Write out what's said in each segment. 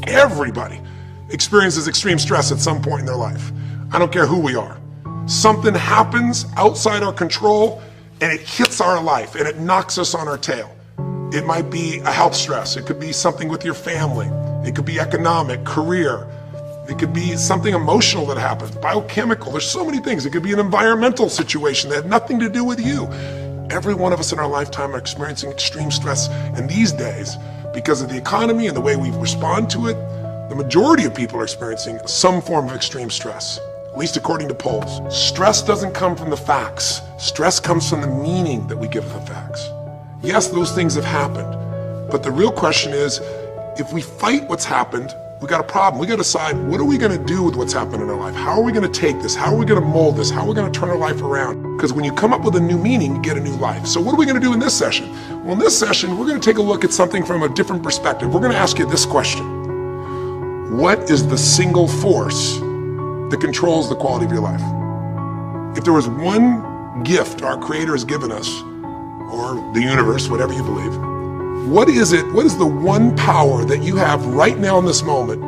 Everybody experiences extreme stress at some point in their life. I don't care who we are. Something happens outside our control and it hits our life and it knocks us on our tail. It might be a health stress. It could be something with your family. It could be economic, career. It could be something emotional that happens, biochemical. There's so many things. It could be an environmental situation that had nothing to do with you. Every one of us in our lifetime are experiencing extreme stress. And these days, because of the economy and the way we respond to it, the majority of people are experiencing some form of extreme stress, at least according to polls. Stress doesn't come from the facts. Stress comes from the meaning that we give the facts. Yes, those things have happened, but the real question is, if we fight what's happened, we got a problem. We got to decide, what are we going to do with what's happened in our life? How are we going to take this? How are we going to mold this? How are we going to turn our life around? Because when you come up with a new meaning, you get a new life. So what are we going to do in this session? Well, in this session, we're going to take a look at something from a different perspective. We're going to ask you this question. What is the single force that controls the quality of your life? If there was one gift our Creator has given us, or the universe, whatever you believe, what is it? What is the one power that you have right now in this moment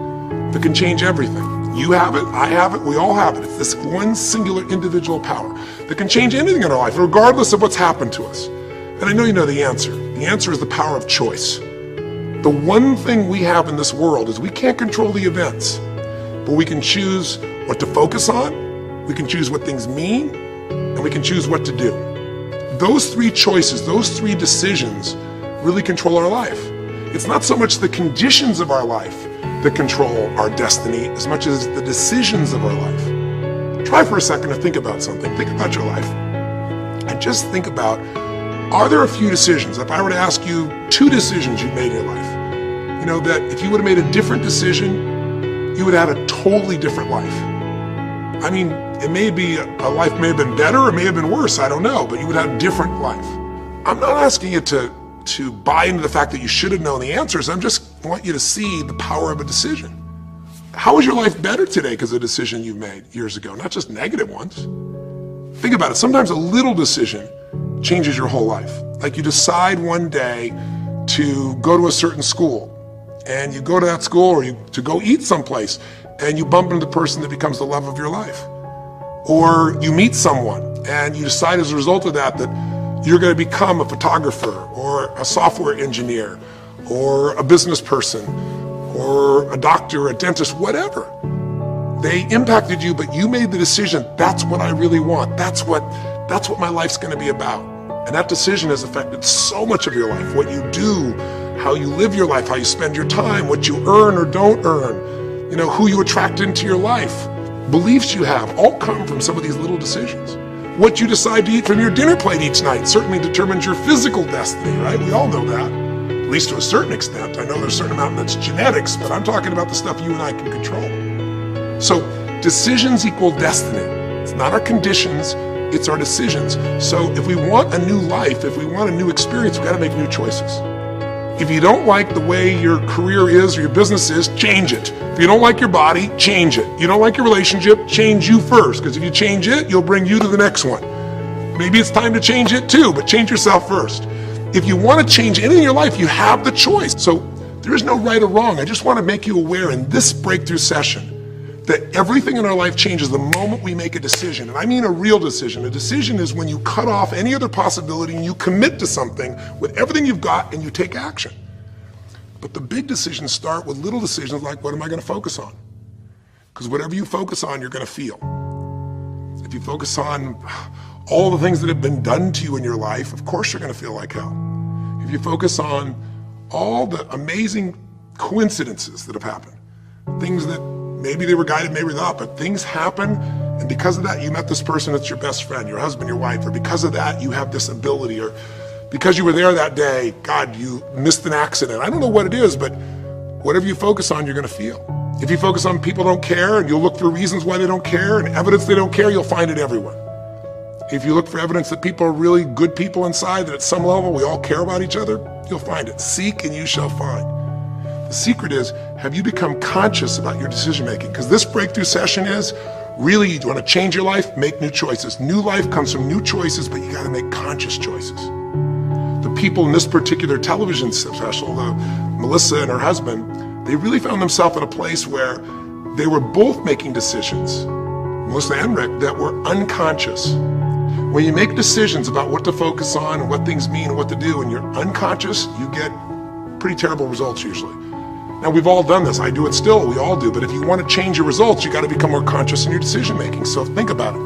that can change everything? You have it, I have it, we all have it. It's this one singular individual power that can change anything in our life, regardless of what's happened to us. And I know you know the answer. The answer is the power of choice. The one thing we have in this world is we can't control the events, but we can choose what to focus on, we can choose what things mean, and we can choose what to do. Those three choices, those three decisions really control our life. It's not so much the conditions of our life that control our destiny as much as the decisions of our life. Try for a second to think about something. Think about your life. And just think about, are there a few decisions? If I were to ask you 2 decisions you've made in your life, you know, that if you would have made a different decision, you would have had a totally different life. I mean, it may be, a life may have been better or may have been worse, I don't know, but you would have a different life. I'm not asking you to buy into the fact that you should have known the answers. I just want you to see the power of a decision. How is your life better today because of a decision you made years ago, not just negative ones? Think about it. Sometimes a little decision changes your whole life. Like you decide one day to go to a certain school, and you go to that school, or to go eat someplace, and you bump into the person that becomes the love of your life. Or you meet someone, and you decide as a result of that you're going to become a photographer or a software engineer or a business person or a doctor, a dentist, whatever. They impacted you, but you made the decision, that's what I really want. That's what my life's going to be about. And that decision has affected so much of your life, what you do, how you live your life, how you spend your time, what you earn or don't earn, you know, who you attract into your life. Beliefs you have all come from some of these little decisions. What you decide to eat from your dinner plate each night certainly determines your physical destiny, right? We all know that, at least to a certain extent. I know there's a certain amount that's genetics, but I'm talking about the stuff you and I can control. So decisions equal destiny. It's not our conditions, it's our decisions. So if we want a new life, if we want a new experience, we've got to make new choices. If you don't like the way your career is or your business is, change it. If you don't like your body, change it. You don't like your relationship, change you first, because if you change it, you'll bring you to the next one. Maybe it's time to change it too, but change yourself first. If you want to change anything in your life, you have the choice. So there is no right or wrong. I just want to make you aware in this breakthrough session that everything in our life changes the moment we make a decision. And I mean a real decision. A decision is when you cut off any other possibility and you commit to something with everything you've got and you take action. But the big decisions start with little decisions like, what am I going to focus on? Because whatever you focus on, you're going to feel. If you focus on all the things that have been done to you in your life, of course you're going to feel like hell. If you focus on all the amazing coincidences that have happened, things that maybe they were guided, maybe not, but things happen, and because of that, you met this person that's your best friend, your husband, your wife, or because of that, you have this ability, or because you were there that day, God, you missed an accident. I don't know what it is, but whatever you focus on, you're going to feel. If you focus on people don't care, and you'll look for reasons why they don't care, and evidence they don't care, you'll find it everywhere. If you look for evidence that people are really good people inside, that at some level we all care about each other, you'll find it. Seek and you shall find. The secret is, have you become conscious about your decision making? Because this breakthrough session is, really, you want to change your life, make new choices. New life comes from new choices, but you got to make conscious choices. The people in this particular television special, Melissa and her husband, they really found themselves in a place where they were both making decisions, Melissa and Rick, that were unconscious. When you make decisions about what to focus on and what things mean and what to do, and you're unconscious, you get pretty terrible results usually. Now, we've all done this. I do it still. We all do. But if you want to change your results, you got to become more conscious in your decision making. So think about it.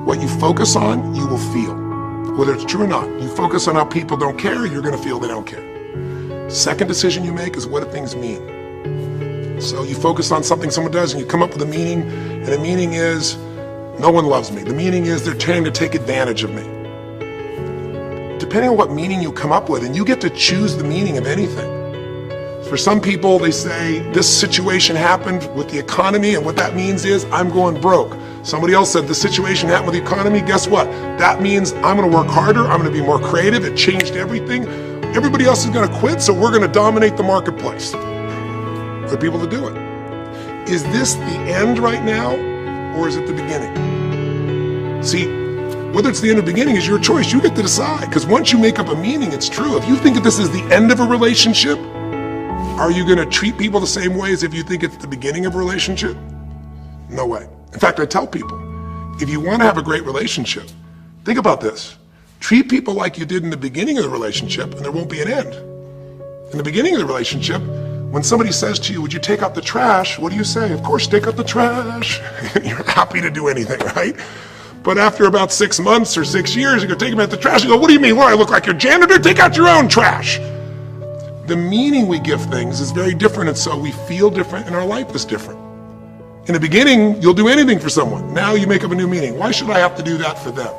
What you focus on, you will feel. Whether it's true or not. You focus on how people don't care, you're going to feel they don't care. Second decision you make is what do things mean. So you focus on something someone does and you come up with a meaning, and the meaning is no one loves me. The meaning is they're trying to take advantage of me. Depending on what meaning you come up with, and you get to choose the meaning of anything. For some people, they say this situation happened with the economy, and what that means is I'm going broke. Somebody else said the situation happened with the economy. Guess what? That means I'm going to work harder. I'm going to be more creative. It changed everything. Everybody else is going to quit, so we're going to dominate the marketplace. For people to do it. Is this the end right now, or is it the beginning? See, whether it's the end or beginning is your choice. You get to decide, because once you make up a meaning, it's true. If you think that this is the end of a relationship, are you going to treat people the same way as if you think it's the beginning of a relationship? No way. In fact, I tell people, if you want to have a great relationship, think about this. Treat people like you did in the beginning of the relationship, and there won't be an end. In the beginning of the relationship, when somebody says to you, would you take out the trash? What do you say? Of course, take out the trash. You're happy to do anything, right? But after about 6 months or 6 years, you go take them out the trash. You go, what do you mean? What, I look like your janitor? Take out your own trash. The meaning we give things is very different, and so we feel different, and our life is different. In the beginning, you'll do anything for someone. Now you make up a new meaning. Why should I have to do that for them?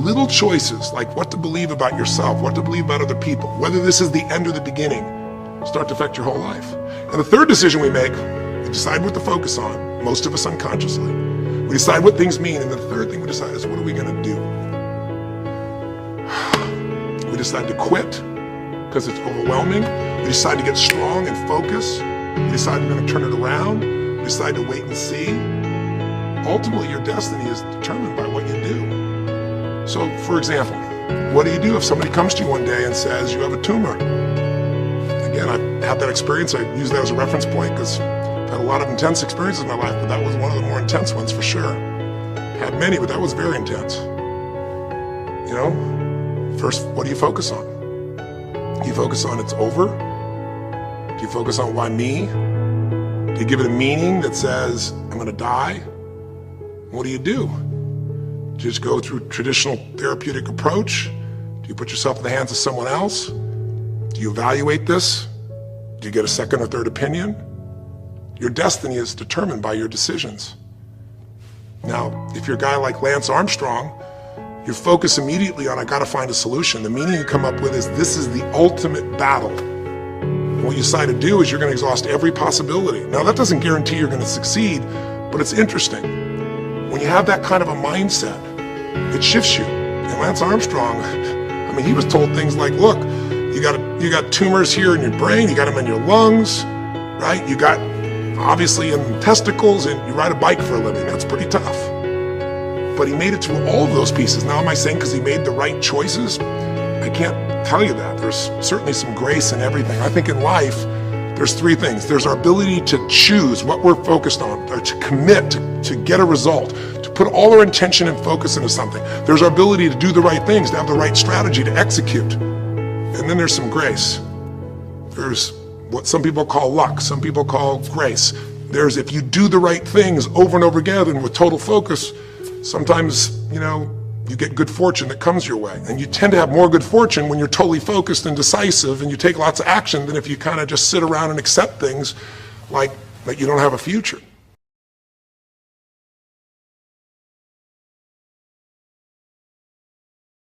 Little choices, like what to believe about yourself, what to believe about other people, whether this is the end or the beginning, start to affect your whole life. And the third decision we make, we decide what to focus on, most of us unconsciously. We decide what things mean, and the third thing we decide is what are we going to do? We decide to quit because it's overwhelming. We decide to get strong and focus. We decide we're going to turn it around. We decide to wait and see. Ultimately, your destiny is determined by what you do. So, for example, what do you do if somebody comes to you one day and says you have a tumor? Again, I've had that experience. I use that as a reference point because I've had a lot of intense experiences in my life, but that was one of the more intense ones for sure. Had many, but that was very intense. You know, first, what do you focus on? Do you focus on it's over? Do you focus on why me? Do you give it a meaning that says I'm going to die? What do? Do you just go through traditional therapeutic approach? Do you put yourself in the hands of someone else? Do you evaluate this? Do you get a second or third opinion? Your destiny is determined by your decisions. Now, if you're a guy like Lance Armstrong, you focus immediately on, I gotta find a solution. The meaning you come up with is, this is the ultimate battle. And what you decide to do is you're gonna exhaust every possibility. Now, that doesn't guarantee you're gonna succeed, but it's interesting. When you have that kind of a mindset, it shifts you. And Lance Armstrong, I mean, he was told things like, look, you got tumors here in your brain, you got them in your lungs, right? You got obviously in testicles, and you ride a bike for a living. That's pretty tough. But he made it through all of those pieces. Now, am I saying because he made the right choices? I can't tell you that. There's certainly some grace in everything. I think in life, there's three things. There's our ability to choose what we're focused on, or to commit, to get a result, to put all our intention and focus into something. There's our ability to do the right things, to have the right strategy, to execute. And then there's some grace. There's what some people call luck, some people call grace. There's if you do the right things over and over again and with total focus, sometimes, you know, you get good fortune that comes your way. And you tend to have more good fortune when you're totally focused and decisive and you take lots of action than if you kind of just sit around and accept things like that you don't have a future.